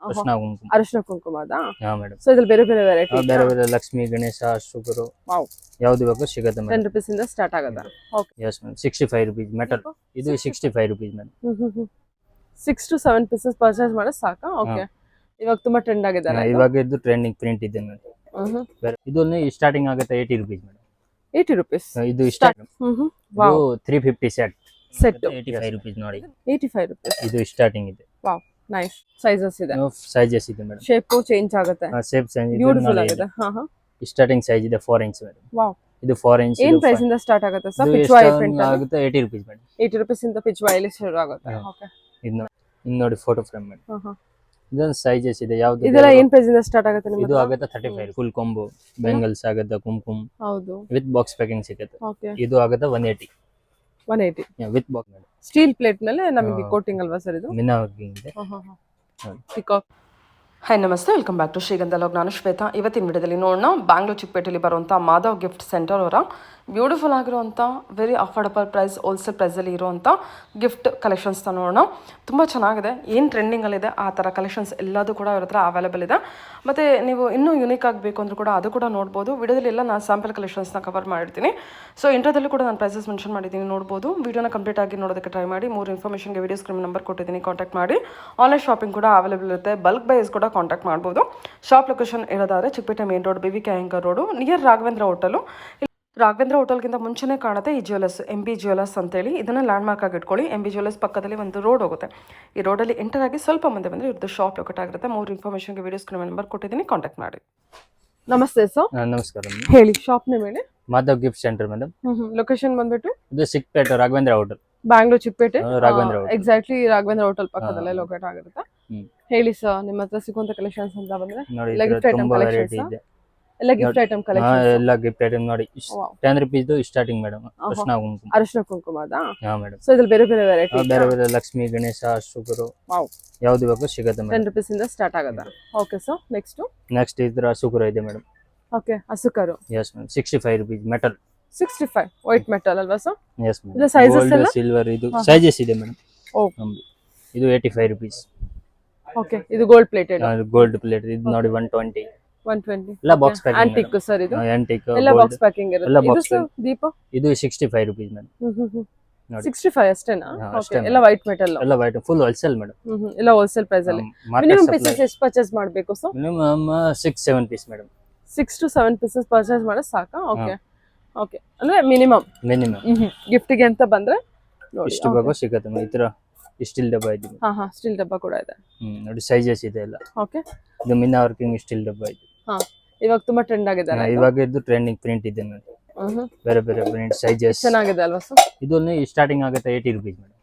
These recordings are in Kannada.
ಅರ್ಶನ ಕುಂಕುಮ. ಅರಿಶಿನ ಕುಂಕುಮ ಅದಾ? ಹಾ ಮೇಡಮ್. ಸೊ ಇದ್ರಲ್ಲಿ ಬೇರೆ ಬೇರೆ ವೆರೈಟಿ ಬೇರೆ ಬೇರೆ ಲಕ್ಷ್ಮಿ ಗಣೇಶ ಶುಗರು ವಾವ್ ಯಾವ್ದು ಬೇಕು ಸಿಗುತ್ತೆ 10 ಮೇಡಮ್. rupees ಇಂದ ಸ್ಟಾರ್ಟ್ ಆಗುತ್ತಾ? Okay. S madam 65 rupees metal. ಇದು 65 rupees madam. 6 to 7 pieces purchase ಮಾಡೋದು ಸಾಕಾ? ಓಕೆ. ಇವಾಗ ತುಂಬಾ ಟ್ರೆಂಡ್ ಆಗಿದೆ ಅಲ್ಲ ಇದು? ಇವಾಗ ಇದು ಟ್ರೆಂಡಿಂಗ್ ಪ್ರಿಂಟ್ ಇದೆ ಮೇಡಮ್. ಇದು ಸ್ಟಾರ್ಟಿಂಗ್ ಆಗುತ್ತೆ 80 rupees ಮೇಡಮ್. 80 rupees ಇದು ಸ್ಟಾರ್ಟ್. ವಾವ್. ಇದು 350 ಸೆಟ್. ಸೆಟ್ 85 rupees ನೋಡಿ. 85 rupees. ಇದು ಸ್ಟಾರ್ಟಿಂಗ್ ಇದೆ. Wow nice. ಸೈಜಸ್ ಇದೆ. ಸೈಜಸ್ ಇದೆ ಮೇಡಮ್. ಶೇಪ್ ಚೇಂಜ್ ಆಗುತ್ತೆ. ಶೇಪ್ ಚೇಂಜ್ ಇದೆ. ಬ್ಯೂಟಿಫುಲ್ ಆಗಿದೆ. ಸ್ಟಾರ್ಟಿಂಗ್ ಸೈಜ್ ಇದೆ 4 ಇಂಚ್ ಮೇಡಮ್. ವಾವ್. ಇದು 4 ಇಂಚ್. ಏನ್ ಪ್ರೈಸ್ ಇಂದ ಸ್ಟಾರ್ಟ್ ಆಗುತ್ತೆ ಸರ್? ಪಿಚ್ವಾಯಿ ಪ್ರಿಂಟ್ ಆಗುತ್ತೆ 80 rupees ಮೇಡಮ್. 80 rupees ಇಂದ ಪಿಚ್ವಾಯಿ ಶುರು ಆಗುತ್ತೆ. ಓಕೆ. ಇದು ನೋಡಿ ಫೋಟೋ ಫ್ರೇಮ್ ಮೇಡಮ್. ಇದೊಂದು ಸೈಜಸ್ ಇದೆ. ಯಾವ್ದು ಇದೆಲ್ಲ ಏನ್ ಪ್ರೈಸ್ ಇಂದ ಸ್ಟಾರ್ಟ್ ಆಗುತ್ತೆ ನಿಮಗೆ? ಇದು ಆಗುತ್ತೆ 35. ಫುಲ್ ಕಾಂಬೋ ಬೆಂಗಲ್ಸ್ ಆಗುತ್ತೆ ಕುಂಕುಮ. ಹೌದು. ವಿತ್ ಬಾಕ್ಸ್ ಪ್ಯಾಕಿಂಗ್ ಸಿಗುತ್ತೆ. ಓಕೆ. ಇದು ಆಗುತ್ತೆ 180. 180 with box madam. Steel plate ಮೇಲೆ ನಮಗೆ ಕೋಟಿಂಗ್ ಅಲ್ವಾ ಸರ್ ಇದು? ಮಿನಾ ವರ್ಕಿಂಗ್ ಇದೆ. ಪಿಕಾಕ್. ಹಾಯ್ ನಮಸ್ತೆ, ವೆಲ್ಕಮ್ ಬ್ಯಾಕ್ ಟು ಶ್ರೀಗಂಧ ಲಾಗ್. ನಾನು ಶ್ವೇತಾ. ಇವತ್ತಿನ ವಿಡಿಯೋದಲ್ಲಿ ನೋಡೋಣ ಬ್ಯಾಂಗ್ಳೂರ್ ಚಿಕ್ಕಪೇಟೆಯಲ್ಲಿ ಬರುವಂಥ ಮಾಧವ್ ಗಿಫ್ಟ್ ಸೆಂಟರ್ ಅವರ ಬ್ಯೂಟಿಫುಲ್ ಆಗಿರುವಂಥ ವೆರಿ ಅಫೋರ್ಡಬಲ್ ಪ್ರೈಸ್, ಹೋಲ್ಸೇಲ್ ಪ್ರೈಸಲ್ಲಿ ಇರುವಂಥ ಗಿಫ್ಟ್ ಕಲೆಕ್ಷನ್ಸ್ನ ನೋಡೋಣ. ತುಂಬ ಚೆನ್ನಾಗಿದೆ. ಏನು ಟ್ರೆಂಡಿಂಗಲ್ಲಿದೆ ಆ ಥರ ಕಲೆಕ್ಷನ್ಸ್ ಎಲ್ಲದೂ ಕೂಡ ಇವ್ರ ಹತ್ರ ಅವೈಲೇಬಲ್ ಇದೆ. ಮತ್ತು ನೀವು ಇನ್ನೂ ಯುನೀಕ್ ಆಗಬೇಕು ಅಂದರೂ ಕೂಡ ಅದು ಕೂಡ ನೋಡ್ಬೋದು. ವಿಡಿಯೋದಲ್ಲಿ ಎಲ್ಲ ನಾನು ಸ್ಯಾಂಪಲ್ ಕಲೆಕ್ಷನ್ಸ್ನ ಕವರ್ ಮಾಡಿರ್ತೀನಿ. ಸೊ ಇಂಟ್ರೋದಲ್ಲಿ ಕೂಡ ನಾನು ಪ್ರೈಸಸ್ ಮೆನ್ಷನ್ ಮಾಡಿದ್ದೀನಿ, ನೋಡ್ಬೋದು. ವಿಡಿಯೋನ ಕಂಪ್ಲೀಟ್ ಆಗಿ ನೋಡೋದಕ್ಕೆ ಟ್ರೈ ಮಾಡಿ. ಮೂರು ಇನ್ಫಾರ್ಮೇಷನ್ಗೆ ವಿಡಿಯೋ ಸ್ಕ್ರೀನ್ ನಂಬರ್ ಕೊಟ್ಟಿದ್ದೀನಿ, ಕಾಂಟ್ಯಾಕ್ಟ್ ಮಾಡಿ. ಆನ್ಲೈನ್ ಶಾಪಿಂಗ್ ಕೂಡ ಅವೈಲೇಬಲ್ ಇರುತ್ತೆ. ಬಲ್ಕ್ ಬೈಸ್ ಕೂಡ ಕಾಂಟ್ಯಾಕ್ಟ್ ಮಾಡ್ಬೋದು. ಶಾಪ್ ಲೊಕೇಶನ್ ಇರೋದಾದ್ರೆ Chickpet main road, BVK Iyengar road, near Raghavendra hotel. Raghavendra ಹೋಟೆಲ್ಗಿಂತ ಮುಂಚೆನೇ ಕಾಣುತ್ತೆ ಈ ಜ್ಯುವೆಲರ್ಸ್, MB ಜ್ಯುವೆಲರ್ಸ್ ಅಂತೇಳಿ. ಇದನ್ನು ಲ್ಯಾಂಡ್ ಮಾರ್ಕ್ ಆಗಿ ಇಟ್ಕೊಳ್ಳಿ. MB ಜ್ಯುವೆಲರ್ಸ್ ಪಕ್ಕದಲ್ಲಿ ಒಂದು ರೋಡ್ ಹೋಗುತ್ತೆ. ಈ ರೋಡಲ್ಲಿ ಎಂಟರ್ ಆಗಿ ಸ್ವಲ್ಪ ಮುಂದೆ ಬಂದರೆ ಇವ್ರದ್ದು ಶಾಪ್ ಲೊಕೇಟ್ ಆಗಿರುತ್ತೆ. ಮೂರು ಇನ್ಫಾರ್ಮೇಷನ್ಗೆ ವಿಡಿಯೋ ಸ್ಕ್ರೀನ್ ನಂಬರ್ ಕೊಟ್ಟಿದ್ದೀನಿ, ಕಾಂಟ್ಯಾಕ್ಟ್ ಮಾಡಿ. ನಮಸ್ತೆ ಸರ್. ನಮಸ್ಕಾರ. ಹೇಳಿ, ಶಾಪ್ ನೇಮ್ ಹೇಳಿ. Madhav gift centre madam. Location ಬಂದ್ಬಿಟ್ಟು ಇದು Chickpet Raghavendra hotel, Bangalore Chickpet. Raghavendra exactly Raghavendra hotel ಪಕ್ಕದಲ್ಲೇ ಲೊಕೇಟ್ ಆಗಿರುತ್ತೆ. ಹೇಳಿ ಸರ್, ನಿಮ್ಮ ಹತ್ರ ಸಿಗುವಂತ ಕಲೆಕ್ಷನ್ಸ್ ಅಂತ ಬಂದ್ರೆ ನೋಡಿ. ಗಿಫ್ಟ್ ಐಟಮ್ ತುಂಬಾ ವೆರೈಟಿ ಇದೆ. ಎಲ್ಲ ಗಿಫ್ಟ್ ಐಟಮ್ ಕಲೆಕ್ಷನ್. ಎಲ್ಲ ಗಿಫ್ಟ್ ಐಟಮ್ ನೋಡಿ. 10 rupees ಸ್ಟಾರ್ಟಿಂಗ್ ಮೇಡಮ್. ಅರ್ಶನ ಕುಂಕುಮ. ಅರಿಶಿನ ಕುಂಕುಮ ಅದಾ? ಹಾ ಮೇಡಮ್. ಸೊ ಇದ್ರಲ್ಲಿ ಬೇರೆ ಬೇರೆ ವೆರೈಟಿ. ಬೇರೆ ಬೇರೆ ಲಕ್ಷ್ಮಿ ಗಣೇಶ ಶುಗರು ವಾವ್ ಯಾವ್ದು ಬೇಕು ಸಿಗುತ್ತೆ ಮೇಡಮ್. 10 rupees ಇಂದ ಸ್ಟಾರ್ಟ್ ಆಗುತ್ತೆ. Okay sir. ನೆಕ್ಸ್ಟ್ ಇದ್ರ ಶುಗರು ಇದೆ ಮೇಡಮ್. ಓಕೆ. ಅಸುಕರು. Yes madam. 65 rupees metal. 65 white metal ಅಲ್ವಾ ಸರ್? Yes madam. ಇದು ಸೈಜಸ್ ಎಲ್ಲ ಸಿಲ್ವರ್. ಇದು ಸೈಜಸ್ ಇದೆ ಮೇಡಮ್. ಓ. ಇದು 85 rupees. ಓಕೆ. ಇದು ಗೋಲ್ಡ್ ಪ್ಲೇಟೆಡ್. Gold plate. ಇದು ನೋಡಿ 120. ಎಲ್ಲ ಬಾಕ್ಸ್ ಪ್ಯಾಕಿಂಗ್. ಆಂಟಿಕ್ ಸರ್ ಇದು? ಆಂಟಿಕ್. ಎಲ್ಲ ಬಾಕ್ಸ್ ಪ್ಯಾಕಿಂಗ್ ಇರುತ್ತೆ. ಇದು ಸರ್ ದೀಪ. ಇದು 65 rupees ಮೇಡಮ್. 65 ಅಷ್ಟೇನಾ? ಓಕೆ. ಎಲ್ಲ ವೈಟ್ ಮೆಟಲ್. ಎಲ್ಲ ವೈಟ್ ಫುಲ್ ಹೋಲ್ಸೇಲ್ ಮೇಡಮ್. ಎಲ್ಲ ಹೋಲ್ಸೇಲ್ ಪ್ರೈಸ್ ಅಲ್ಲಿ. ಮಿನಿಮಮ್ ಪೀಸಸ್ ಎಷ್ಟು ಪರ್ಚೇಸ್ ಮಾಡಬೇಕು sir? Minimum 6-7 piece madam. 6 to 7 pieces purchase ಮಾಡೋದು ಸಾಕಾ? ಓಕೆ. ಓಕೆ. ಅಂದ್ರೆ ಮಿನಿಮಮ್ ಗಿಫ್ಟ್ ಗೆ ಅಂತ ಬಂದ್ರೆ ನೋಡಿ ಇಷ್ಟು ಬೇಕು ಸಿಗುತ್ತೆ. ಈ ತರ ಸ್ಟೀಲ್ ಡಬ್ಬ ಇದೆ. ಸ್ಟೀಲ್ ಡಬ್ಬ ಕೂಡ ಇದೆ. ನೋಡಿ ಸೈಜಸ್ ಇದೆ ಎಲ್ಲ. ಓಕೆ. ಇದು ಮಿನಾ ವರ್ಕಿಂಗ್ ಸ್ಟೀಲ್ ಡಬ್ಬ ಇದೆ. ಇವಾಗ ತುಂಬಾ ಟ್ರೆಂಡ್ ಆಗಿದೆ ಅಲ್ಲ? ಇವಾಗ ಇದು ಟ್ರೆಂಡಿಂಗ್ ಪ್ರಿಂಟ್ ಇದೆ ನೋಡಿ. ಬೇರೆ ಬೇರೆ ಪ್ರಿಂಟ್ ಸೈಜಸ್ ಚೆನ್ನಾಗಿದೆ ಅಲ್ವಾ ಸರ್? ಇದು ಸ್ಟಾರ್ಟಿಂಗ್ ಆಗುತ್ತೆ 80 rupees ಮೇಡಮ್.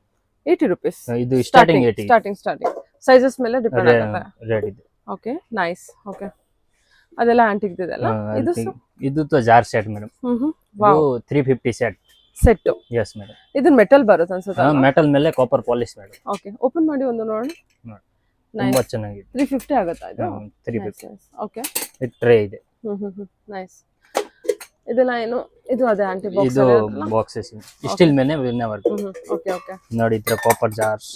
80 rupees. ಇದು ಸ್ಟಾರ್ಟಿಂಗ್ 80. ಸ್ಟಾರ್ಟಿಂಗ್ ಸೈಜಸ್ ಮೇಲೆ ಡಿಪೆಂಡ್ ಆಗುತ್ತೆ. ರೇಟ್ ಇದೆ. ಓಕೆ. ನೈಸ್. ಓಕೆ. ಅದೆಲ್ಲ ಆಂಟಿಕ್ ಇದೆ ಅಲ್ಲ? ಇದು jar set madam. Wow. 350 set. Set. S madam. ಇದು ಮೆಟಲ್ ಬರುತ್ತೆ ಅನ್ಸುತ್ತೆ? ಮೆಟಲ್ ಮೇಲೆ copper polish madam. Okay. Open ಮಾಡಿ ಒಂದು ನೋಡೋಣ. ತುಂಬಾ ಚೆನ್ನಾಗಿದೆ. 350 ಆಗುತ್ತಾ ಇದು? 350. ಓಕೆ. ಇದು ಟ್ರೇ ಇದೆ. ನೈಸ್. ಇದೆಲ್ಲ ಏನು? ಇದು ಅದೇ ಆಂಟಿ ಬಾಕ್ಸ್. ಇದು ಬಾಕ್ಸಸ್ ಸ್ಟೀಲ್ ಮೇಲೆ ವಿನ್ನ ವರ್ಕ್. ಓಕೆ. ಓಕೆ. ನೋಡಿ ಇದ್ರ ಕಾಪರ್ ಜಾರ್ಸ್.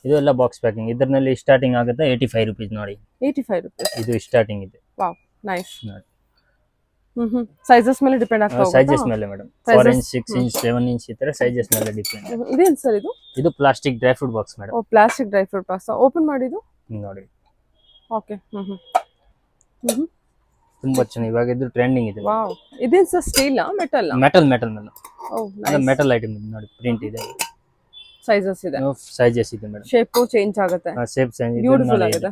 ಇದು ಎಲ್ಲ ಬಾಕ್ಸ್ ಪ್ಯಾಕಿಂಗ್. ಇದರಲ್ಲಿ ಸ್ಟಾರ್ಟಿಂಗ್ ಆಗುತ್ತೆ 85 rupees ನೋಡಿ. 85 rupees. ಇದು ಸ್ಟಾರ್ಟಿಂಗ್ ಇದೆ. Wow nice. ಸೈಜಸ್ ಮೇಲೆ ಡಿಪೆಂಡ್ ಆಗ್ತಾ ಹೋಗುತ್ತೆ. ಸೈಜಸ್ ಮೇಲೆ ಮೇಡಂ. 4 ಇಂಚ್ 6 ಇಂಚ್ 7 ಇಂಚ್ ಈ ತರ ಸೈಜಸ್ ಮೇಲೆ ಡಿಪೆಂಡ್. ಇದೇನು ಸರ್ ಇದು? ಇದು plastic dry fruit box madam. ಓ, plastic dry fruit box. Open ಮಾಡಿದ್ದು ನೋಡಿ. ಓಕೆ. ತುಂಬಾ ಚೆನ್ನಾಗಿ ಇವಾಗ ಇದು ಟ್ರೆಂಡಿಂಗ್ ಇದೆ. ವಾವ್. ಇದೇನು sir steel metal? Metal madam. ಓ ನೈಸ್. ಮೆಟಲ್ ಐಟಮ್ ಇದೆ ನೋಡಿ. ಪ್ರಿಂಟ್ ಇದೆ. ಸೈಜಸ್ ಇದೆ. ಸೈಜಸ್ ಇದೆ ಮೇಡಂ. ಶೇಪ್ ಚೇಂಜ್ ಆಗುತ್ತೆ. ಶೇಪ್ ಚೇಂಜ್ ಇದೆ. ಬ್ಯೂಟಿಫುಲ್ ಆಗಿದೆ.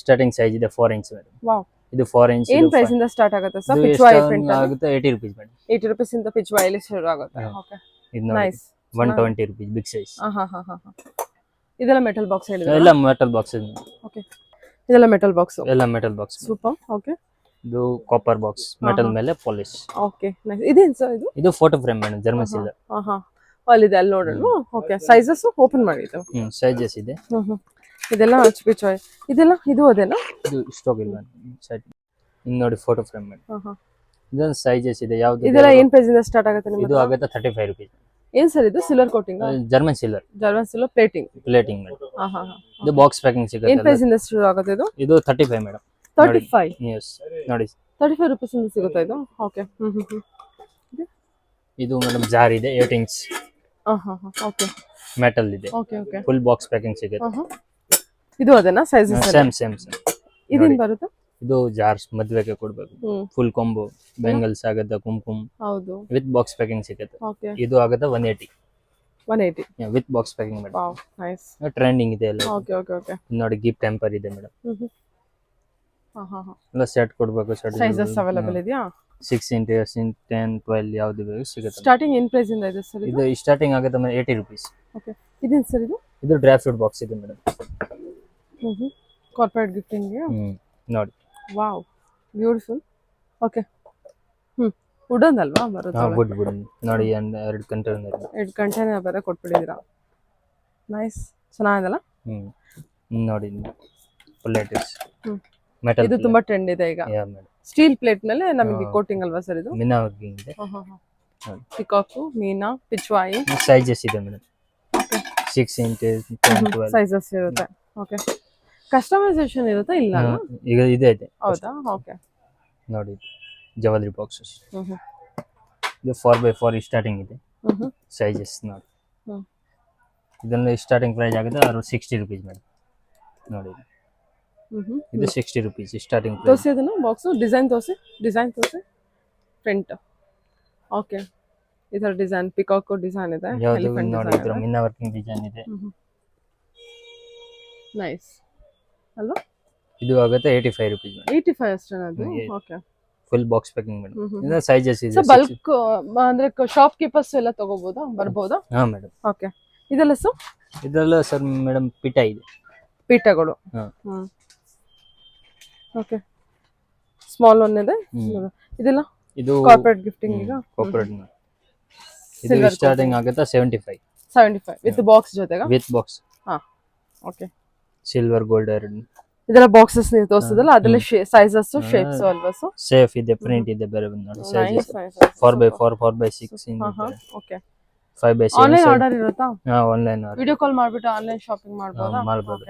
ಸ್ಟಾರ್ಟಿಂಗ್ ಸೈಜ್ ಇದೆ 4 ಇಂಚ್ ಮೇಡಂ. ವಾವ್. ಇದು 4 ಇಂಚ್. ಏನ್ ಪ್ರೈಸ್ ಇಂದ ಸ್ಟಾರ್ಟ್ ಆಗುತ್ತೆ ಸರ್? ಪಿಚ್ವಾಯಿ ಪ್ರಿಂಟ್ ಆಗುತ್ತೆ 80 rupees ಮೇಡಂ. 80 rupees ಇಂದ ಪಿಚ್ವಾಯಿ ಶುರು ಆಗುತ್ತೆ. ಓಕೆ. ಇದು ನೋಡಿ. ನೈಸ್. 120 rupees big size. ಇದೆಲ್ಲ ಮೆಟಲ್ ಬಾಕ್ಸ್ ಹೇಳಿದ್ರೆ? ಎಲ್ಲ ಮೆಟಲ್ ಬಾಕ್ಸ್. ಓಕೆ. ಇದೆಲ್ಲ ಮೆಟಲ್ ಬಾಕ್ಸ್. ಎಲ್ಲ ಮೆಟಲ್ ಬಾಕ್ಸ್. ಸೂಪರ್. ಓಕೆ. ಇದು ಕಾಪರ್ ಬಾಕ್ಸ್ ಮೆಟಲ್ ಮೇಲೆ ಪಾಲಿಶ್. ಓಕೆ. ನೈಸ್. ಇದೇನು ಸರ್ ಇದು? ಇದು photo frame madam. German silver. ಅಲ್ಲಿದೆ, ಅಲ್ಲಿ ನೋಡೋಣ. ಓಕೆ. ಸೈಜಸ್ ಓಪನ್ ಮಾಡಿ ಇದು. ಸೈಜಸ್ ಇದೆ. ಇದೆಲ್ಲ ಪಿಚ್ವಾಯಿ. ಇದೆಲ್ಲ ಇದು ಅದೇನಾ? ಇದು ಸ್ಟಾಕ್ ಇಲ್ಲ ಸೈಡ್. ಇನ್ನು ನೋಡಿ ಫೋಟೋ ಫ್ರೇಮ್ ಮೇಡಂ. ಇದೊಂದು ಸೈಜಸ್ ಇದೆ. ಯಾವ್ದು? ಇದೆಲ್ಲ ಏನ್ ಪ್ರೈಸ್ ಇಂದ ಸ್ಟಾರ್ಟ್ ಆಗುತ್ತೆ ನಿಮಗೆ? ಇದು ಆಗುತ್ತೆ 35 rupees. ಏನ್ ಸರ್ ಇದು silver coating German silver German silver plating plating madam. ಹಾ ಹಾ ಹಾ ಇದು ಬಾಕ್ಸ್ ಪ್ಯಾಕಿಂಗ್ ಏನ್ ಸಿಗುತ್ತೆ. ಪ್ರೈಸ್ ಇಂದ ಶುರು ಆಗುತ್ತೆ ಇದು ಇದು 35 ಮೇಡಮ್. 35 ಎಸ್ ನೋಡಿ 35 rupees ಇಂದ ಸಿಗುತ್ತಾ ಇದು ಓಕೆ ಇದು ಮೇಡಮ್ ಜಾರ್ ಇದೆ 8 ಇಂಚ್ ಹಾ ಹಾ ಹಾ ಓಕೆ ಮೆಟಲ್ ಇದೆ. Okay okay full box packing ಸಿಗುತ್ತೆ. ಇದು ಅದೇನಾ ಸೈಜಸ್ ಸೇಮ್ ಇದೇನ್ ಬರುತ್ತೆ ಇದು ಜಾರ್ಸ್ ಮದ್ವೆಗೆ ಕೊಡ್ಬೇಕು. ಫುಲ್ ಕೊಂಬು ಬೆಂಗಲ್ಸ್ ಆಗುತ್ತೆ, ಕುಂಕುಮ್ ಹೌದು ವಿತ್ ಬಾಕ್ಸ್ ಪ್ಯಾಕಿಂಗ್ ಸಿಗುತ್ತೆ. ಓಕೆ ಇದು ಆಗುತ್ತೆ 180 with box packing madam. Wow nice trending ಇದೆ ಎಲ್ಲ. ಓಕೆ ಓಕೆ ಓಕೆ ನೋಡಿ ಗಿಫ್ಟ್ ಟೆಂಪರ್ ಇದೆ ಮೇಡಮ್. ಹಾ ಹಾ ಹಾ ಎಲ್ಲ ಸೆಟ್ ಕೊಡ್ಬೇಕು. ಸೆಟ್ ಸೈಜಸ್ ಅವೈಲೇಬಲ್ ಇದೆಯಾ 6 ಇಂಟು 10 12 ಯಾವ್ದು ಬೇಕು ಸಿಗುತ್ತೆ. ಸ್ಟಾರ್ಟಿಂಗ್ ಏನ್ ಪ್ರೈಸ್ ಇಂದ ಇದೆ ಸರ್ ಇದು ಸ್ಟಾರ್ಟಿಂಗ್ ಆಗುತ್ತೆ ಮೇಡಮ್ 80 rupees. ಓಕೆ ಇದೇನ್ ಸರ್ ಇದು ಇದು ಡ್ರೈ ಫ್ರೂಟ್ ಬಾಕ್ಸ್ ಇದೆ ಮೇಡಮ್. ಕಾರ್ಪೊರೇಟ್ ಗಿಫ್ಟಿಂಗ್ ನೋಡಿ ವಾವ್ ಬ್ಯೂಟಿಫುಲ್ ಓಕೆ ವುಡನ್ ಅಲ್ವಾ ಬರುತ್ತೆ ವುಡ್ ನೋಡಿ 2 ಕಂಟೈನರ್. 2 ಕಂಟೈನರ್ ಬೇರೆ ಕೊಟ್ಬಿಟ್ಟಿದ್ದೀರಾ ನೈಸ್ ಚೆನ್ನಾಗಿದಲ್ಲ. ನೋಡಿ ಲೇಟೆಸ್ಟ್ ಹ್ಮ್. ಮೆಟಲ್ ಇದು ತುಂಬಾ ಟ್ರೆಂಡ್ ಇದೆ ಈಗ ಯಾ ಮೇಡಮ್. ಸ್ಟೀಲ್ ಪ್ಲೇಟ್ ಮೇಲೆ ನಮಗೆ ಕೋಟಿಂಗ್ ಅಲ್ವಾ ಸರ್ ಇದು ಮಿನಾ ವರ್ಕಿಂಗ್ ಇದೆ. ಪಿಕಾಕು ಮೀನಾ ಪಿಚ್ವಾಯಿ ಸೈಜಸ್ ಇದೆ ಮೇಡಮ್. 6 ಇಂಟು 10 12 ಸೈಜಸ್ ಇರುತ್ತೆ ಓಕೆ ಕಸ್ಟಮೈಸೇಷನ್ ಇರುತ್ತಾ ಇಲ್ಲ ಈಗ ಇದೆ ಹೌದಾ ಓಕೆ ನೋಡಿ ಜವಲ್ರಿ ಬಾಕ್ಸಸ್. ಇದು 4x4 ಸ್ಟಾರ್ಟಿಂಗ್ ಇದೆ ಸೈಜಸ್ ನೋಡಿ. ಇದನ್ನ ಸ್ಟಾರ್ಟಿಂಗ್ ಪ್ರೈಸ್ ಆಗುತ್ತೆ 60 rupees ಮೇಡಮ್. ನೋಡಿ ಇದು 60 rupees ಸ್ಟಾರ್ಟಿಂಗ್ ಪ್ರೈಸ್. ತೋರಿಸಿ ಅದನ್ನ ಬಾಕ್ಸ್ ಡಿಸೈನ್ ತೋರಿಸಿ ಪ್ರಿಂಟ್ ಓಕೆ ಈ ತರ ಡಿಸೈನ್ ಪಿಕಾಕ್ ಡಿಸೈನ್ ಇದೆ. ಯಾವುದು ನೋಡಿ ಇದ್ರ ಮಿನಾ ವರ್ಕಿಂಗ್ ಡಿಸೈನ್ ಇದೆ. ನೈಸ್ ಅಲ್ವಾ. ಇದು ಆಗುತ್ತೆ 85 rupees ಮೇಡಮ್. 85 ಅಷ್ಟೇ ಅದು okay full box packing madam. ಇದು ಸೈಜಸ್ ಇದೆ. ಸೊ ಬಲ್ಕ್ ಅಂದ್ರೆ ಶಾಪ್ ಕೀಪರ್ಸ್ ಎಲ್ಲ ತಗೋಬಹುದಾ ಬರ್ಬೋದಾ? ಹಾ ಮೇಡಮ್. ಓಕೆ ಇದೆಲ್ಲ ಸರ್ ಇದೆಲ್ಲ ಸರ್ ಮೇಡಮ್ ಪಿಟ ಇದೆ. ಪೀಠಗಳು ಓಕೆ ಸ್ಮಾಲ್ ಒನ್ ಇದೆ. ಇದೆಲ್ಲ ಇದು ಕಾರ್ಪೊರೇಟ್ ಗಿಫ್ಟಿಂಗ್ ಈಗ ಕಾರ್ಪೊರೇಟ್ ಇದು ಸ್ಟಾರ್ಟಿಂಗ್ ಆಗುತ್ತೆ 75 ವಿತ್ ಬಾಕ್ಸ್ ಜೊತೆಗೆ ವಿತ್ ಬಾಕ್ಸ್. ಹಾ ಓಕೆ ಸಿಲ್ವರ್ ಗೋಲ್ಡ್ ಇದೆಲ್ಲ ಬಾಕ್ಸಸ್ ನೀವು ತೋರಿಸಿದಲ್ಲ ಅದೆಲ್ಲ ಸೈಜಸ್ ಶೇಪ್ಸ್ ಅಲ್ವಾ ಸರ್? ಸೇಫ್ ಇದೆ, ಪ್ರಿಂಟ್ ಇದೆ, ಬೇರೆ ನೋಡಿ ಸೈಜಸ್ 4x4 4x6 ಇಂದ ಓಕೆ 5x7 ಆನ್ಲೈನ್ ಆರ್ಡರ್ ಇರುತ್ತಾ? ಹಾ ಆನ್ಲೈನ್ ಆರ್ಡರ್ ವಿಡಿಯೋ ಕಾಲ್ ಮಾಡ್ಬಿಟ್ಟು ಆನ್ಲೈನ್ ಶಾಪಿಂಗ್ ಮಾಡ್ಬೋದಾ? ಮಾಡ್ಬೋದು.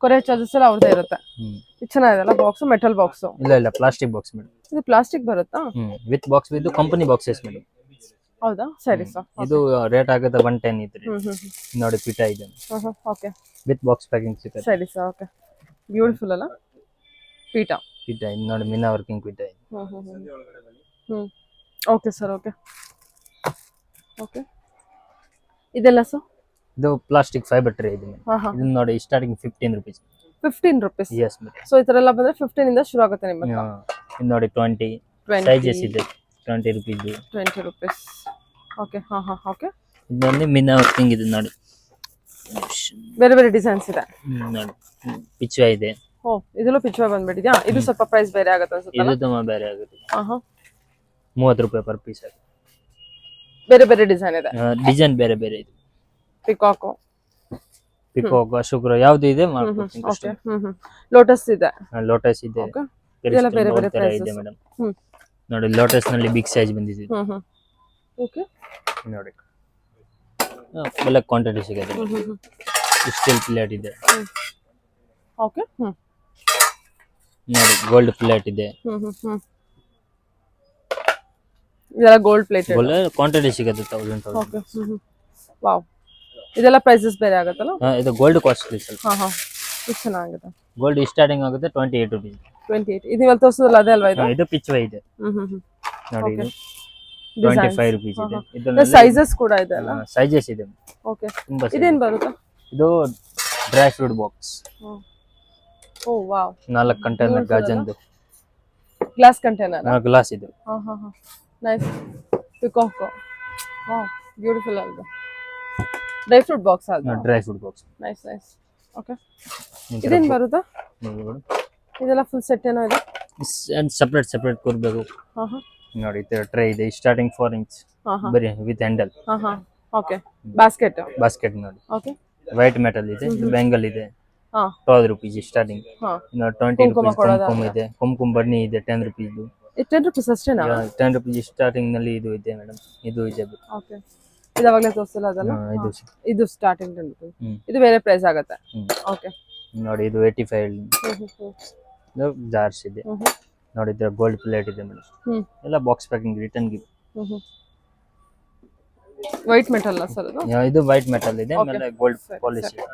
ಕೊರಿಯರ್ ಚಾರ್ಜಸ್ ಎಲ್ಲ ಅವ್ರದೇ ಇರುತ್ತೆ. ಇದು ಚೆನ್ನಾಗಿದೆಲ್ಲ ಬಾಕ್ಸ್ ಮೆಟಲ್ ಬಾಕ್ಸ್ ಇಲ್ಲ ಪ್ಲಾಸ್ಟಿಕ್ ಬಾಕ್ಸ್ ಮೇಡಮ್. ಇದು ಪ್ಲಾಸ್ಟಿಕ್ ಬರುತ್ತಾ? ವಿತ್ ಬಾಕ್ಸ್ ಇದು ಕಂಪನಿ ಬಾಕ್ಸಸ್ ಮೇಡಮ್. ಹೌದಾ ಸರಿ ಸರ್. ಇದು ರೇಟ್ ಆಗುತ್ತೆ 110 ಇದ್ರೆ ನೋಡಿ ಪಿಟ ಇದೆ ಓಕೆ ವಿತ್ ಬಾಕ್ಸ್ ಪ್ಯಾಕಿಂಗ್ ಸಿಗುತ್ತೆ. ಸರಿ ಸರ್ ಓಕೆ ಬ್ಯೂಟಿಫುಲ್ ಅಲ್ಲ ಪೀಠ ಇದೆ ನೋಡಿ ಮಿನಾ ವರ್ಕಿಂಗ್ ಪಿಟ ಇದೆ. ಓಕೆ ಸರ್ ಓಕೆ ಓಕೆ ಇದೆಲ್ಲ ಸರ್ ಇದು ಪ್ಲಾಸ್ಟಿಕ್ ಫೈಬರ್ ಟ್ರೇ ಇದೆ ಮೇಡಮ್. ಇದು ನೋಡಿ starting 15 rupees. 15 rupees. yes madam. So ಈ ತರ ಎಲ್ಲ ಬಂದ್ರೆ 15 ಇಂದ ಶುರು ಆಗುತ್ತೆ ನಿಮ್ಮ ಹತ್ರ. ಇದು ನೋಡಿ 20 ಸೈಜಸ್ ಇದೆ 20 rupees. 20 rupees ಓಕೆ ಓಕೆ ಇದರಲ್ಲಿ ಮಿನಾ ವರ್ಕಿಂಗ್ ಇದೆ ನೋಡಿ. ಬೇರೆ ಬೇರೆ ಡಿಸೈನ್ಸ್ ಇದೆ ನೋಡಿ ಪಿಚ್ವಾ ಇದೆ. ಇದೆಲ್ಲ ಪಿಚ್ವಾ ಬಂದ್ಬಿಟ್ಟಿದ್ಯಾ? ಇದು ಸ್ವಲ್ಪ ಪ್ರೈಸ್ ಬೇರೆ ಆಗುತ್ತೆ ಅನ್ಸುತ್ತೆ. ಇದು ತುಂಬಾ ಬೇರೆ ಆಗುತ್ತೆ. 30 ರೂಪಾಯಿ ಪರ್ ಪೀಸ್ ಆಗುತ್ತೆ. ಬೇರೆ ಬೇರೆ ಡಿಸೈನ್ ಇದೆ. ಡಿಸೈನ್ ಬೇರೆ ಬೇರೆ ಇದೆ. ಪಿಕಾಕ್ ಶುಕ್ರ ಯಾವ್ದು ಇದೆ ಮಾಡ್ಕೊಡ್ತೀನಿ. ಓಕೆ ಲೋಟಸ್ ಇದೆ. ಲೋಟಸ್ ಇದೆ. ಇದೆಲ್ಲ ಬೇರೆ ಬೇರೆ ಪ್ರೈಸ್ ಇದೆ ಮೇಡಮ್. ನೋಡಿ ಲೋಟಸ್ ನಲ್ಲಿ ಬಿಗ್ ಸೈಜ್ ಬಂದಿದೆ. ಓಕೆ ನೋಡಿ ಎಲ್ಲ ಕ್ವಾಂಟಿಟಿ ಸಿಗುತ್ತೆ. ಸ್ಟೀಲ್ ಪ್ಲೇಟ್ ಇದೆ. ಓಕೆ ನೋಡಿ ಗೋಲ್ಡ್ ಪ್ಲೇಟ್ ಇದೆ. ಇದೆಲ್ಲ ಗೋಲ್ಡ್ ಪ್ಲೇಟ್ ಕ್ವಾಂಟಿಟಿ ಸಿಗುತ್ತೆ 1000. ಓಕೆ ವಾವ್ ಇದೆಲ್ಲ ಪ್ರೈಸಸ್ ಬೇರೆ ಆಗುತ್ತಲ್ಲ? ಇದು ಗೋಲ್ಡ್ ಕಾಸ್ಟ್ಲಿ ಸ್ವಲ್ಪ. ಇದು ಚೆನ್ನಾಗಿದೆ. ಗೋಲ್ಡ್ ಸ್ಟಾರ್ಟಿಂಗ್ ಆಗುತ್ತೆ 28 rupees. 28 ಇದು ಇವಾಗ ತೋರಿಸೋದಲ್ಲ ಅದೇ ಅಲ್ವಾ ಇದು? ಇದು ಪಿಚ್ವಾ ಇದೆ. ನೋಡಿ ಇದು 25 rupees ಇದೆ. ಇದು ಸೈಜಸ್ ಕೂಡ ಇದೆ ಅಲ್ಲ? ಸೈಜಸ್ ಇದೆ. ಓಕೆ ಇದೇನ್ ಬರುತ್ತೆ? ಇದು ಡ್ರೈ ಫ್ರೂಟ್ ಬಾಕ್ಸ್. ಓ ವಾವ್ 4 ಕಂಟೈನರ್ ಗಾಜಂದು ಗ್ಲಾಸ್ ಕಂಟೈನರ್. ಗ್ಲಾಸ್ ಇದೆ. ನೈಸ್ ಪಿಕಾಕ್ ವಾವ್ ಬ್ಯೂಟಿಫುಲ್ ಆಗಿದೆ. ಡ್ರೈ ಫ್ರೂಟ್ ಬಾಕ್ಸ್ ಅದು. Dry fruit box nice okay ಇದೇನ್ ಬರುತ್ತಾ? ಇದೆಲ್ಲ ಫುಲ್ ಸೆಟ್ ಏನೋ ಇದೆ. ಸೆಪರೇಟ್ ಕೊಡ್ಬೇಕು. ನೋಡಿ ಟ್ರೇ ಇದೆ ಸ್ಟಾರ್ಟಿಂಗ್ 4 inch ಬರಿ ವಿತ್ ಹ್ಯಾಂಡಲ್. ಓಕೆ ಬಾಸ್ಕೆಟ್ ನೋಡಿ. ಓಕೆ ವೈಟ್ ಮೆಟಲ್ ಇದೆ. ಬೆಂಗಲ್ ಇದೆ. 12 rupees ಸ್ಟಾರ್ಟಿಂಗ್. 20 rupees ಕುಂಕುಮ ಇದೆ. ಕುಂಕುಮ ಬನ್ನಿ ಇದೆ 10 rupees. 10 rupees ಅಷ್ಟೇನಾ? 10 rupees ಸ್ಟಾರ್ಟಿಂಗ್ ನಲ್ಲಿ ಇದು ಇದೆ ಮೇಡಮ್. ಇದು ಇದೆ. ಓಕೆ ಇದು ಅವಾಗಲೇ ತೋರಿಸಿಲ್ಲ ಅದಲ್ಲ. ಇದು ಇದು ಸ್ಟಾರ್ಟಿಂಗ್ 10 rupees. ಹ್ಮ್. ಇದು ಬೇರೆ ಪ್ರೈಸ್ ಆಗುತ್ತೆ. ಓಕೆ. ನೋಡಿ ಇದು 85 ಇದು ಜಾರ್ಸ್ ಇದೆ. ನೋಡಿದ್ರೆ ಗೋಲ್ಡ್ ಪ್ಲೇಟ್ ಇದೆ ಮೇಡಮ್. ಎಲ್ಲ box packing return gift. White metal sir ಅದು? ಇದು ವೈಟ್ ಮೆಟಲ್ ಇದೆ, ಆಮೇಲೆ ಗೋಲ್ಡ್ ಪಾಲಿಶ್ ಇದೆ.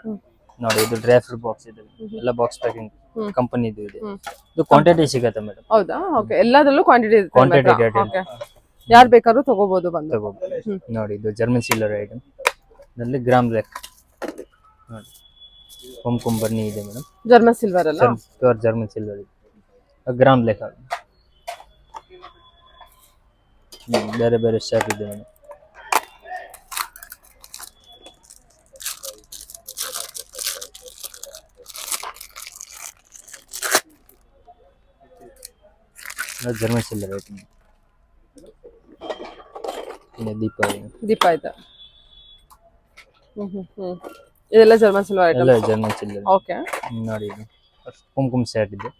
ನೋಡಿ ಇದು ಡ್ರೈ ಫ್ರೂಟ್ ಬಾಕ್ಸ್ ಇದೆ, ಎಲ್ಲ ಬಾಕ್ಸ್ ಪ್ಯಾಕಿಂಗ್ ಕಂಪನಿ ಇದು ಇದೆ. ಇದು ಕ್ವಾಂಟಿಟಿ ಸಿಗುತ್ತೆ ಮೇಡಮ್. ಹೌದಾ? ಓಕೆ. ಎಲ್ಲದರಲ್ಲೂ ಕ್ವಾಂಟಿಟಿ ಇದೆ. Quantity okay. ಯಾರು ಬೇಕಾದ್ರೂ ತಗೋಬಹುದು ಬಂದು. ತಗೋಬಹುದು. ನೋಡಿ ಇದು ಜರ್ಮನ್ ಸಿಲ್ವರ್ ಐಟಮ್, ಇದರಲ್ಲಿ ಗ್ರಾಮ್ ಲೆಕ್ಕ. ನೋಡಿ ಕುಂಕುಮ ಬನ್ನಿ ಇದೆ ಮೇಡಮ್. ಜರ್ಮನ್ ಸಿಲ್ವರ್ ಅಲ್ಲ? ಪ್ಯೂರ್ ಜರ್ಮನ್ ಸಿಲ್ವರ್ ಇದೆ, ಗ್ರಾಮ್ ಲೆಕ್ಕ. ಬೇರೆ ಬೇರೆ ಶಾಪ್ ಇದೆ ಮೇಡಮ್. German silver item. ದೀಪ ಆಯ್ತಾ? ಇದೆಲ್ಲ ಜರ್ಮನ್ ಸಿಲ್ವರ್ ಐಟಮ್. ಎಲ್ಲ ಜರ್ಮನ್ ಸಿಲ್ವರ್. ಓಕೆ. ನೋಡಿ ಇದು ಕುಂಕುಮ ಸೆಟ್ ಇದೆ.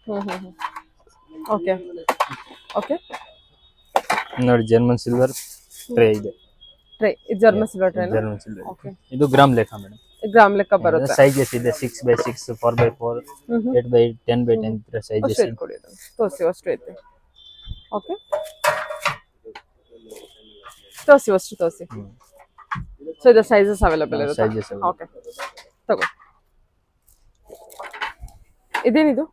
ಓಕೆ. ಓಕೆ. ನೋಡಿ ಜರ್ಮನ್ ಸಿಲ್ವರ್ ಟ್ರೇ ಇದೆ. ಟ್ರೇ. ಇದು German silver tray. German silver. Okay. ಇದು ಗ್ರಾಮ್ ಲೆಕ್ಕ ಮೇಡಮ್. ಗ್ರಾಮ್ ಲೆಕ್ಕ ಬರುತ್ತೆ. ಸೈಜಸ್ ಇದೆ 6x6, 4x4, 8x10, 10x10 ತರ ಸೈಜಸ್ ಇದೆ. ಕೊಡಿ ಅದು ತೋರಿಸಿ. ಅಷ್ಟು ಐತೆ. ಓಕೆ. ತೋರಿಸಿ ತೋರಿಸಿ. ಸೊ ಇದು ಸೈಜಸ್ ಅವೈಲೇಬಲ್ ಇರುತ್ತೆ. Sizes okay. ತಗೋ. ಇದೇನಿದು?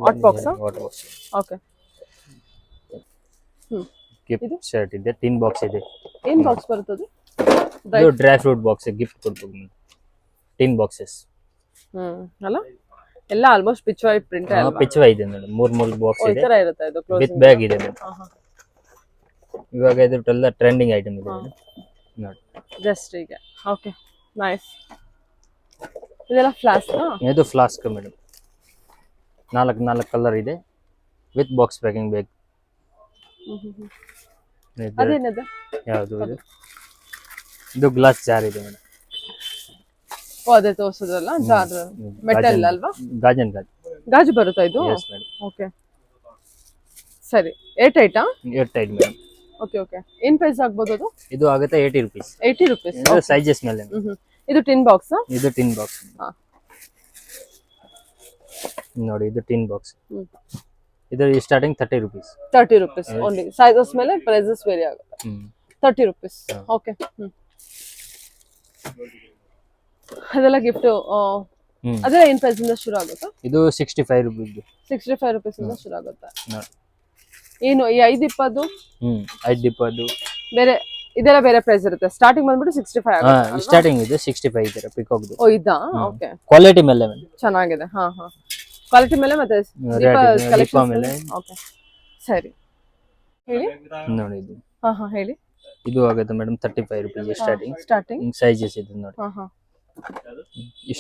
Hot box. Hot box. Okay. Gift shirt ಇದೆ, ಟಿನ್ ಬಾಕ್ಸ್ ಇದೆ. ಏನ್ ಬಾಕ್ಸ್ ಬರ್ತದೆ? ಇದು ಡ್ರೈ ಫ್ರೂಟ್ ಬಾಕ್ಸ್ ಗಿಫ್ಟ್ ಕೊಡ್ಬೋದು. Tin boxes. ಅಲ್ಲ ಎಲ್ಲ ಆಲ್ಮೋಸ್ಟ್ ಪಿಚ್ವೈ ಪ್ರಿಂಟ್ ಅಲ್ವಾ? ಪಿಚ್ವೈ ಇದೆ ಮೇಡಮ್. ಮೂರು ಬಾಕ್ಸ್ ಇದೆ. ಈ ತರ ಇರುತ್ತೆ ಇದು. ವಿತ್ ಬ್ಯಾಗ್ ಇದೆ ಮೇಡಮ್. ಇವಾಗ ಇದೆಲ್ಲ ಟ್ರೆಂಡಿಂಗ್ ಐಟಮ್ ಇದೆ ಮೇಡಮ್. ನೋಡಿ ಜಸ್ಟ್ ಈಗ. ಓಕೆ. ನೈಸ್. ಇದೆಲ್ಲ ಫ್ಲಾಸ್ಕ್. ಇದು ಫ್ಲಾಸ್ಕ್ ಮೇಡಮ್. 4 ಕಲರ್ ಇದೆ ವಿತ್ ಬಾಕ್ಸ್ ಪ್ಯಾಕಿಂಗ್ ಬ್ಯಾಗ್. ಅದೇನದು? ಯಾವುದು ಇದು? ಇದು ಗ್ಲಾಸ್ ಜಾರ್ ಇದೆ ಮೇಡಮ್. ಓ ಅದೇ ತೋರಿಸೋದಲ್ಲ ಜಾರ್. ಮೆಟಲ್ ಅಲ್ವಾ? ಗಾಜನ್ ಗಾಜು ಬರುತ್ತಾ ಇದು? Yes madam. ಓಕೆ. ಸರಿ. Eight ಐಟಾ? Eight eight madam. Okay. Okay. ಏನ್ ಪ್ರೈಸ್ ಆಗ್ಬೋದು ಅದು? ಇದು ಆಗುತ್ತೆ 80 ರೂಪೀಸ್. 80 ರೂಪೀಸ್. ಇದು ಸೈಜಸ್ ಮೇಲೆ. ಇದು ಟಿನ್ ಬಾಕ್ಸ್. ಇದು ಟಿನ್ ಬಾಕ್ಸ್. ನೋಡಿ ಇದು ಟಿನ್ ಬಾಕ್ಸ್. ಇದು starting 30 rupees. 30 rupees only. Sizes ಮೇಲೆ ಪ್ರೈಸಸ್ ವೇರಿ ಆಗುತ್ತೆ. 30 ರೂಪೀಸ್. ಓಕೆ. ಅದೆಲ್ಲ ಗಿಫ್ಟ್. ಅದೆಲ್ಲ ಏನ್ ಪ್ರೈಸ್ ಇಂದ ಶುರು ಆಗುತ್ತಾ? ಇದು 65 ರೂಪೀಸ್. 65 ರೂಪೀಸ್ ಇಂದ ಶುರು ಆಗುತ್ತೆ. ಏನು ಈ 520? 520 ಬೇರೆ ಇದೆಲ್ಲ ಬೇರೆ ಪ್ರೈಸ್ ಇರುತ್ತೆ. ಸ್ಟಾರ್ಟಿಂಗ್ ಬಂದ್ಬಿಟ್ಟು 65 ಆಗುತ್ತೆ. ಸ್ಟಾರ್ಟಿಂಗ್ ಇದೆ 65 ಇದೆ ಪಿಕಾಕ್. ಓ ಇದಾ? ಓಕೆ. ಕ್ವಾಲಿಟಿ ಮೇಲೆ ಚೆನ್ನಾಗಿದೆ. ಕ್ವಾಲಿಟಿ ಮೇಲೆ ಮತ್ತೆ ಕಲೆಕ್ಷನ್ ಮೇಲೆ. ಓಕೆ. ಸರಿ ಹೇಳಿ. ನೋಡಿ ಇದು. ಹೇಳಿ. ಇದು ಆಗುತ್ತೆ ಮೇಡಮ್ 35 ರೂಪೀಸ್ ಸ್ಟಾರ್ಟಿಂಗ್. ಸೈಜಸ್ ಇದೆ ನೋಡಿ.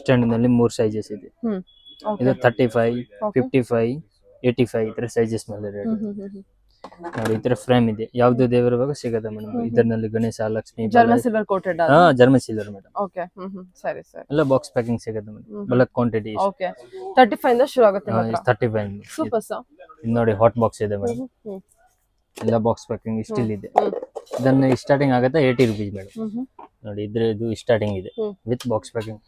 ಸ್ಟ್ಯಾಂಡ್ ನಲ್ಲಿ 3 ಸೈಜಸ್ ಇದೆ. ಇದು 35, 55, 85 ಇತರ ಸೈಜಸ್ ಮೇಲೆ ರೇಟ್. ನೋಡಿ ಈ ತರ ಫ್ರೇಮ್ ಇದೆ. ಯಾವ್ದು ದೇವರ ಭಾಗ ಸಿಗುತ್ತೆ ಮೇಡಮ್. ಇದರಲ್ಲಿ Ganesha, Lakshmi, German silver coated. German silver madam. Okay. ಸರಿ ಸರಿ. ಎಲ್ಲ ಬಾಕ್ಸ್ ಪ್ಯಾಕಿಂಗ್ ಸಿಗುತ್ತೆ ಮೇಡಮ್. Bulk quantity. ಓಕೆ. 35 ಇಂದ ಶುರು ಆಗುತ್ತೆ. 35. Super sir. ನೋಡಿ ಹಾಟ್ ಬಾಕ್ಸ್ ಇದೆ ಮೇಡಮ್. ಎಲ್ಲ ಬಾಕ್ಸ್ ಪ್ಯಾಕಿಂಗ್ ಸ್ಟಿಲ್ ಇದೆ. ಇದನ್ನ ಸ್ಟಾರ್ಟಿಂಗ್ ಆಗುತ್ತೆ 80 ರೂಪೀಸ್ ಮೇಡಮ್. ನೋಡಿ ಇದು ಸ್ಟಾರ್ಟಿಂಗ್ ಇದೆ ವಿತ್ ಬಾಕ್ಸ್ ಪ್ಯಾಕಿಂಗ್.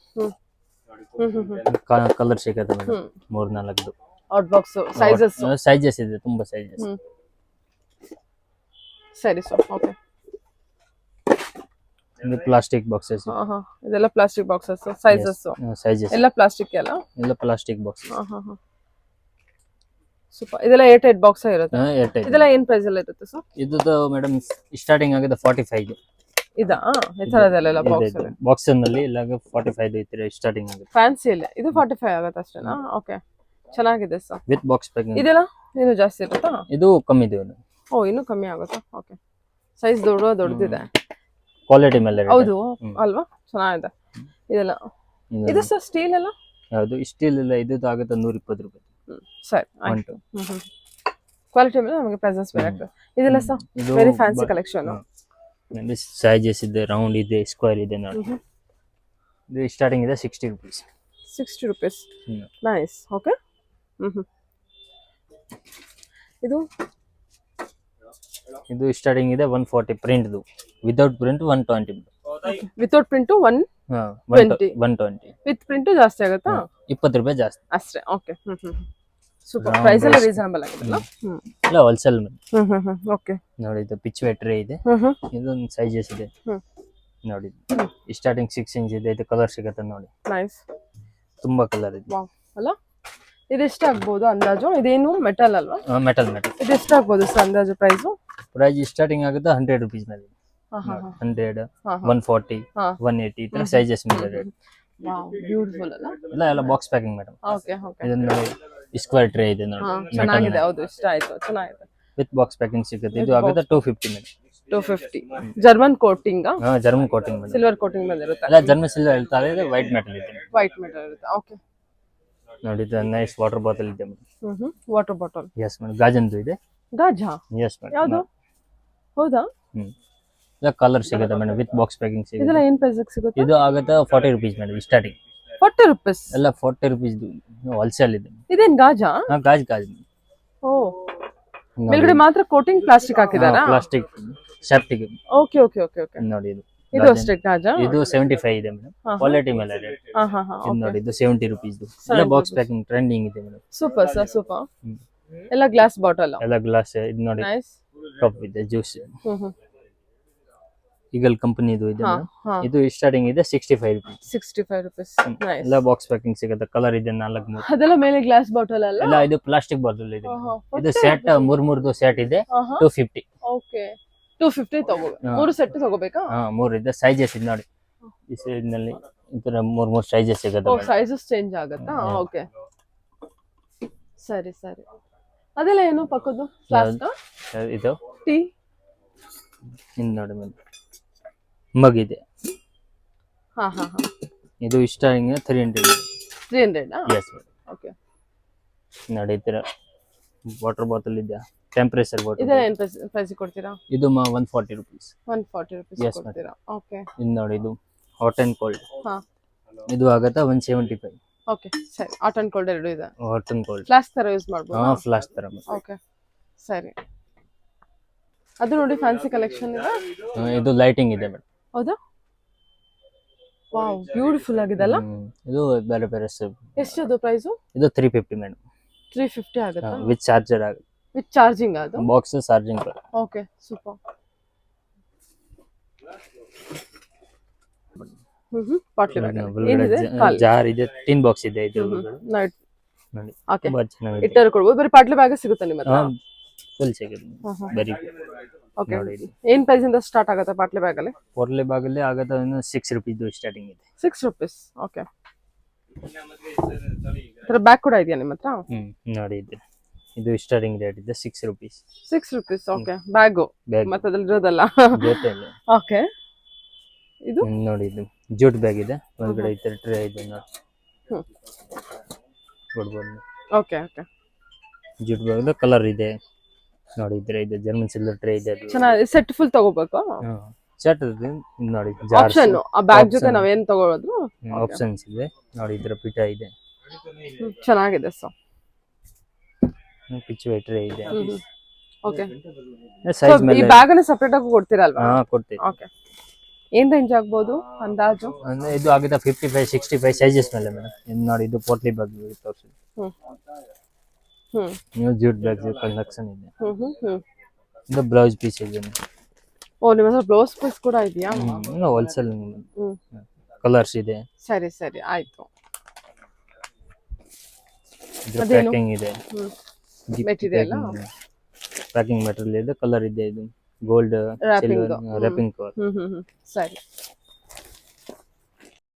ಕಲರ್ ಸಿಗುತ್ತೆ ಮೇಡಮ್. 3-4 ಔಟ್ ಬಾಕ್ಸ್ ಸೈಜಸ್ ಇದೆ, ತುಂಬಾ ಸೈಜಸ್. ಸರಿ ಸರ್. ಓಕೆ. ಇದು ಪ್ಲಾಸ್ಟಿಕ್ ಬಾಕ್ಸಸ್. ಇದೆಲ್ಲ ಪ್ಲಾಸ್ಟಿಕ್ ಬಾಕ್ಸಸ್. ಸೈಜಸ್ ಎಲ್ಲ ಪ್ಲಾಸ್ಟಿಕ್ ಎಲ್ಲ ಪ್ಲಾಸ್ಟಿಕ್ ಬಾಕ್ಸ್. ಸೂಪರ್. ಇದೆಲ್ಲ 8 ಬಾಕ್ಸ್ ಇರುತ್ತೆ. ಇದೆಲ್ಲ ಏನ್ ಪ್ರೈಸ್ ಎಲ್ಲ ಇರುತ್ತೆ ಸರ್? ಇದು ಮೇಡಮ್ ಸ್ಟಾರ್ಟಿಂಗ್ ಆಗಿದೆ 45. ಇದಾ? ಈ ತರದೆಲ್ಲ ಬಾಕ್ಸ್ ನಲ್ಲಿ ಇಲ್ಲ 45 ಇದ್ರೆ ಸ್ಟಾರ್ಟಿಂಗ್ ಆಗುತ್ತೆ. ಫ್ಯಾನ್ಸಿ ಇಲ್ಲ. ಇದು 45 ಆಗುತ್ತೆ ಅಷ್ಟೇನಾ? ಓಕೆ. ಚೆನ್ನಾಗಿದೆ ಸರ್. With box packing. ಇದೆಲ್ಲ ಇನ್ನು ಜಾಸ್ತಿ ಇರುತ್ತಾ? ಇದು ಕಮ್ಮಿ ಇದೆ. ಓ ಇನ್ನು ಕಮ್ಮಿ ಆಗುತ್ತಾ? ಓಕೆ. ಸೈಜ್ ದೊಡ್ಡದಿದೆ. ಕ್ವಾಲಿಟಿ ಮೇಲೆ. ಹೌದು ಅಲ್ವಾ? ಚೆನ್ನಾಗಿದೆ. ಇದೆಲ್ಲ ಇದು ಸರ್ ಸ್ಟೀಲ್ ಎಲ್ಲ? ಯಾವುದು ಸ್ಟೀಲ್ ಇಲ್ಲ. ಇದು ಆಗುತ್ತೆ 120 ರೂಪಾಯಿ. ಸರಿ ಆಯ್ತು. ಕ್ವಾಲಿಟಿ ಮೇಲೆ ನಮಗೆ ಪ್ರೈಸಸ್ ಬೇರೆ ಆಗ್ತದೆ. ಇದೆಲ್ಲ sir very fancy collection. Sizes ಇದೆ, ರೌಂಡ್ ಇದೆ, ಸ್ಕ್ವೇರ್ ಇದೆ ನೋಡಿ. ಇದು ಸ್ಟಾರ್ಟಿಂಗ್ ಇದೆ 60 ರೂಪೀಸ್. 60 ರೂಪೀಸ್. ನೈಸ್. ಓಕೆ. ಇದು ಸ್ಟಾರ್ಟಿಂಗ್ ಇದೆ 140 print. Without print 120. Without print 1 one 20. 120. With print ಜಾಸ್ತಿ ಆಗುತ್ತಾ? 20 ರೂಪಾಯಿ ಜಾಸ್ತಿ. ಅಷ್ಟೇ. ಓಕೆ. ಸೂಪರ್. ಪ್ರೈಸ್ ಎಲ್ಲ ರೀಸನಬಲ್ ಆಗಿದೆಲ್ಲ. ಇಲ್ಲ ಹೋಲ್ಸೇಲ್. ಓಕೆ. ನೋಡಿ ಇದು ಪಿಚ್ ಟ್ರೇ ಇದೆ. ಇದೊಂದು ಸೈಜಸ್ ಇದೆ ನೋಡಿ. ಸ್ಟಾರ್ಟಿಂಗ್ 6 ಇಂಚ್ ಇದೆ. ಇದು ಕಲರ್ ಸಿಗುತ್ತೆ ನೋಡಿ. ನೈಸ್. ತುಂಬಾ ಕಲರ್ ಇದೆ. ವಾವ್ ಅಲ್ಲ. ಇದು ಎಷ್ಟಾಗ್ಬೋದು ಅಂದಾಜು? ಇದೇನು ಮೆಟಲ್ ಅಲ್ವಾ? ಮೆಟಲ್. ಇದು ಎಷ್ಟಾಗ್ಬೋದು ಸರ್ ಅಂದಾಜು ಪ್ರೈಸು? ಪ್ರೈಸ್ ಸ್ಟಾರ್ಟಿಂಗ್ ಆಗುತ್ತೆ 100 ರೂಪೀಸ್ ಮೇಲೆ. 100, 140, 180 ಈ ತರ ಸೈಜಸ್ ಮೇಲೆ ರೇಟ್. ವಾವ್ ಬ್ಯೂಟಿಫುಲ್ ಅಲ್ಲ. ಎಲ್ಲ ಬಾಕ್ಸ್ ಪ್ಯಾಕಿಂಗ್ ಮೇಡಮ್. ಓಕೆ. ಇದನ್ನ ನೋಡಿ ಸ್ಕ್ವೇರ್ ಟ್ರೇ ಇದೆ ನೋಡಿ. ಚೆನ್ನಾಗಿದೆ. ಹೌದು, ಇಷ್ಟ ಆಯ್ತು. ಚೆನ್ನಾಗಿದೆ. ವಿತ್ ಬಾಕ್ಸ್ ಪ್ಯಾಕಿಂಗ್ ಸಿಗುತ್ತೆ. ಇದು ಆಗುತ್ತೆ 250 madam. 250. German coating. German coating madam. Silver coating ಬಂದಿರುತ್ತೆ. ಅಲ್ಲ ಜರ್ಮನ್ ಸಿಲ್ವರ್ ಹೇಳ್ತಾರೆ. ಇದು ವೈಟ್ ಮೆಟಲ್ ಇದೆ. ವೈಟ್ ಮೆಟಲ್ ಇರುತ್ತೆ. ಓಕೆ. ನೋಡಿ ಇದು ನೈಸ್ ವಾಟರ್ ಬಾಟಲ್ ಇದೆ madam. Water bottle. Yes madam. ಗಾಜನ್ದು ಇದೆ. ಗಾಜಾ? Yes madam. ಯಾವುದು? ಹೌದಾ? ಇಲ್ಲ ಕಲರ್ ಸಿಗುತ್ತೆ ಮೇಡಮ್. ವಿತ್ ಬಾಕ್ಸ್ ಪ್ಯಾಕಿಂಗ್ ಸಿಗುತ್ತೆ. ಇದೆಲ್ಲ ಏನು ಪ್ರೈಸ್ ಸಿಗುತ್ತೆ? ಇದು ಆಗುತ್ತೆ 40 ರೂಪೀಸ್ ಮೇಡಮ್ ಸ್ಟಾರ್ಟಿಂಗ್. 40 ರೂಪೀಸ್? ಎಲ್ಲ 40 ರೂಪೀಸ್ ಹೋಲ್ಸೇಲ್ ಇದೆ. ಇದೇನ್ ಗಾಜಾ? ಗಾಜ್. ಓ, ಮೇಲ್ಗಡೆ ಮಾತ್ರ ಕೋಟಿಂಗ್ ಪ್ಲಾಸ್ಟಿಕ್ ಹಾಕಿದಾರಾ? Plastic safety. ಓಕೆ. ನೋಡಿ ಇದು ಅಷ್ಟೇ ಗಾಜಾ? ಇದು 75 ಇದೆ ಮೇಡಮ್. ಕ್ವಾಲಿಟಿ ಮೇಲೆ ರೇಟ್. ನೋಡಿ ಇದು 70 ರೂಪೀಸ್. ಎಲ್ಲ ಬಾಕ್ಸ್ ಪ್ಯಾಕಿಂಗ್ ಟ್ರೆಂಡಿಂಗ್ ಇದೆ ಮೇಡಮ್. Super sir, super. ಎಲ್ಲ ಗ್ಲಾಸ್ ಬಾಟಲ್. ಎಲ್ಲ ಗ್ಲಾಸ್. ಇದು ನೋಡಿ ನೈಸ್. ಕಪ್ ಇದೆ ಜ್ಯೂಸ್. ಈಗಲ್ ಕಂಪನಿ ಇದು ಇದೆ ಮೇಡಮ್. ಇದು ಸ್ಟಾರ್ಟಿಂಗ್ ಇದೆ 65 ರೂಪೀಸ್. 65 ರೂಪೀಸ್. ನೈಸ್. ಎಲ್ಲ ಬಾಕ್ಸ್ ಪ್ಯಾಕಿಂಗ್ ಸಿಗುತ್ತೆ. ಕಲರ್ ಇದೆ 4 ಅದೆಲ್ಲ ಮೇಲೆ ಗ್ಲಾಸ್ ಬಾಟಲ್ ಅಲ್ಲ? ಎಲ್ಲ ಇದು ಪ್ಲಾಸ್ಟಿಕ್ ಬಾಟಲ್ ಇದೆ. ಇದು ಸೆಟ್ 3 ಸೆಟ್ ಇದೆ 250. ಓಕೆ. 250 ತಗೋಬೇಕು. 3 ಸೆಟ್ ತಗೋಬೇಕಾ? 3 ಇದೆ. ಸೈಜಸ್ ಇದೆ ನೋಡಿ. ಈ ಸೈಜ್ ನಲ್ಲಿ ಈ ತರ 3 ಸೈಜಸ್ ಸಿಗುತ್ತೆ. ಓ, ಸೈಜಸ್ ಚೇಂಜ್ ಆಗುತ್ತಾ? ಓಕೆ. ಸರಿ. ಅದೆಲ್ಲ ಏನು ಪಕ್ಕದ್ದು? ಫ್ಲಾಸ್ಕ್? ಇದು ಟೀ. ಇನ್ನು ನೋಡಿ ಮೇಡಮ್ ಮಗ್ ಇದೆ. ಇದು ಸ್ಟಾರ್ಟಿಂಗ್ 300. 300? Yes madam. ಓಕೆ. ನೋಡಿ ಈ ತರ ವಾಟರ್ ಬಾಟಲ್ ಇದೆ. Temperature bottle. ಇದೆಲ್ಲ ಏನು ಪ್ರೈಸ್ ಕೊಡ್ತೀರಾ? ಇದು 140 ರೂಪೀಸ್. 140 ರೂಪೀಸ್ ಕೊಡ್ತೀರಾ? ಓಕೆ. ಇನ್ನು ನೋಡಿ ಇದು ಹಾಟ್ ಅಂಡ್ ಕೋಲ್ಡ್. ಇದು ಆಗುತ್ತೆ 175. ಓಕೆ. ಸರಿ. ಹಾಟ್ ಅಂಡ್ ಕೋಲ್ಡ್ ಎರಡು ಇದೆ. ಹಾಟ್ ಅಂಡ್ ಕೋಲ್ಡ್ ಫ್ಲಾಸ್ಕ್ ತರ ಯೂಸ್ ಮಾಡ್ಬೋದು? ಫ್ಲಾಸ್ಕ್ ತರ. ಓಕೆ. ಸರಿ. ಅದು ನೋಡಿ ಫ್ಯಾನ್ಸಿ ಕಲೆಕ್ಷನ್ ಇದೆ. ಇದು ಲೈಟಿಂಗ್ ಇದೆ ಮೇಡಮ್. ಹೌದಾ? ವಾವ್ ಬ್ಯೂಟಿಫುಲ್ ಆಗಿದೆಲ್ಲ. ಇದು ಬೇರೆ ಬೇರೆ. ಎಷ್ಟು ಅದು ಪ್ರೈಸ್? ಇದು 350 ಮೇಡಮ್. 350 ಆಗುತ್ತಾ? ವಿತ್ ಚಾರ್ಜರ್ ಆಗುತ್ತೆ. ವಿತ್ ಚಾರ್ಜಿಂಗ್ ಅದು? Box charging. Okay. Super. Potli bag jar ಇದೆ. ಟಿನ್ ಬಾಕ್ಸ್ ಇದೆ. ಇದು ನೋಡಿ. ಓಕೆ. ತುಂಬಾ ಚೆನ್ನಾಗಿದೆ. ಇಟ್ಟರೆ ಕೊಡ್ಬೋದು. ಬರೀ ಪಾಟ್ಲಿ ಬ್ಯಾಗ್ ಸಿಗುತ್ತೆ ನಿಮ್ಮ ಹತ್ರ? ಫುಲ್ ಸಿಗುತ್ತೆ. ಬರೀ ಓಕೆ. ಏನ್ ಪ್ರೈಸ್ ಇಂದ ಸ್ಟಾರ್ಟ್ ಆಗುತ್ತೆ ಪಾಟ್ಲಿ ಬ್ಯಾಗ್ ಅಲ್ಲಿ? ಪಾಟ್ಲಿ ಬ್ಯಾಗ್ ಅಲ್ಲಿ ಆಗುತ್ತೆ 6 ರೂಪೀಸ್ ಸ್ಟಾರ್ಟಿಂಗ್ ಇದೆ. 6 ರೂಪೀಸ್. ಓಕೆ. ಇದರ ಬ್ಯಾಗ್ ಕೂಡ ಇದೆಯಾ ನಿಮ್ಮ ಹತ್ರ? ನೋಡಿ ಇದು ಸ್ಟಾರ್ಟಿಂಗ್ ರೇಟ್ ಇದೆ 6 ರೂಪೀಸ್. 6 ರೂಪೀಸ್. ಓಕೆ. ಬ್ಯಾಗ್ ಮತ್ತೆ ಅದ್ರಲ್ಲಿ ಇರೋದಲ್ಲ? ಜೊತೆಲಿ. ಓಕೆ. ಇದು ನೋಡಿ ಇದು ಜೂಟ್ ಬ್ಯಾಗ್ ಇದೆ. ಒಳಗಡೆ ಈ ತರ ಟ್ರೇ ಇದೆ ನೋಡಿ. ಕೊಡ್ಬೋದು. ಓಕೆ. ಜೂಟ್ ಬ್ಯಾಗ್ ಕಲರ್ ಇದೆ ನೋಡಿ. ಇದ್ರೆ ಇದೆ ಜರ್ಮನ್ ಸಿಲ್ವರ್ ಟ್ರೇ ಇದೆ. ಅದು ಚೆನ್ನಾಗಿ ಸೆಟ್ ಫುಲ್ ತಗೋಬೇಕು? ಸೆಟ್ ಇದೆ ನೋಡಿ. ಜಾರ್ ಆಪ್ಷನ್ ಆ ಬ್ಯಾಗ್ ಜೊತೆ ನಾವ್ ಏನ್ ತಗೊಳ್ಳೋದು ಆಪ್ಷನ್ಸ್ ಇದೆ ನೋಡಿ. ಇದ್ರ ಪಿಟ ಇದೆ. ಚೆನ್ನಾಗಿದೆ ಸರ್. ಪಿಚ್ ಟ್ರೇ ಇದೆ. ಓಕೆ. ಸೈಜ್ ಮೇಲೆ ಈ ಬ್ಯಾಗ್ ಅನ್ನು ಸೆಪರೇಟ್ ಆಗಿ ಕೊಡ್ತೀರಾ ಅಲ್ವಾ? ಕೊಡ್ತೀವಿ. ಓಕೆ. ಏನ್ ರೇಂಜ್ ಆಗ್ಬೋದು ಅಂದಾಜು? ಅಂದ್ರೆ ಇದು ಆಗಿದೆ 55, 65 ಸೈಜಸ್ ಮೇಲೆ ಮೇಡಮ್. ಇದು ನೋಡಿ ಇದು ಪೋಟ್ಲಿ ಬ್ಯಾಗ್ ತೋರಿಸಿ. ನೀವು ಜೂಟ್ ಬ್ಯಾಗ್ ಕಲೆಕ್ಷನ್ ಇದೆ. ಇದು ಬ್ಲೌಸ್ ಪೀಸ್ ಇದೆ. ಓ, ನಿಮ್ಮ ಹತ್ರ ಬ್ಲೌಸ್ ಪೀಸ್ ಕೂಡ ಇದೆಯಾ? ಹೋಲ್ಸೇಲ್ ಕಲರ್ಸ್ ಇದೆ. ಸರಿ ಆಯ್ತು. ಪ್ಯಾಕಿಂಗ್ ಇದೆ. ಮೆಟೀರಿಯಲ್ ಪ್ಯಾಕಿಂಗ್ ಮೆಟೀರಿಯಲ್ ಇದೆ. ಕಲರ್ ಇದೆ. ಇದು ಗೋಲ್ಡ್ ಸಿಲ್ವರ್ ರ್ಯಾಪಿಂಗ್ ಕವರ್. ಸರಿ.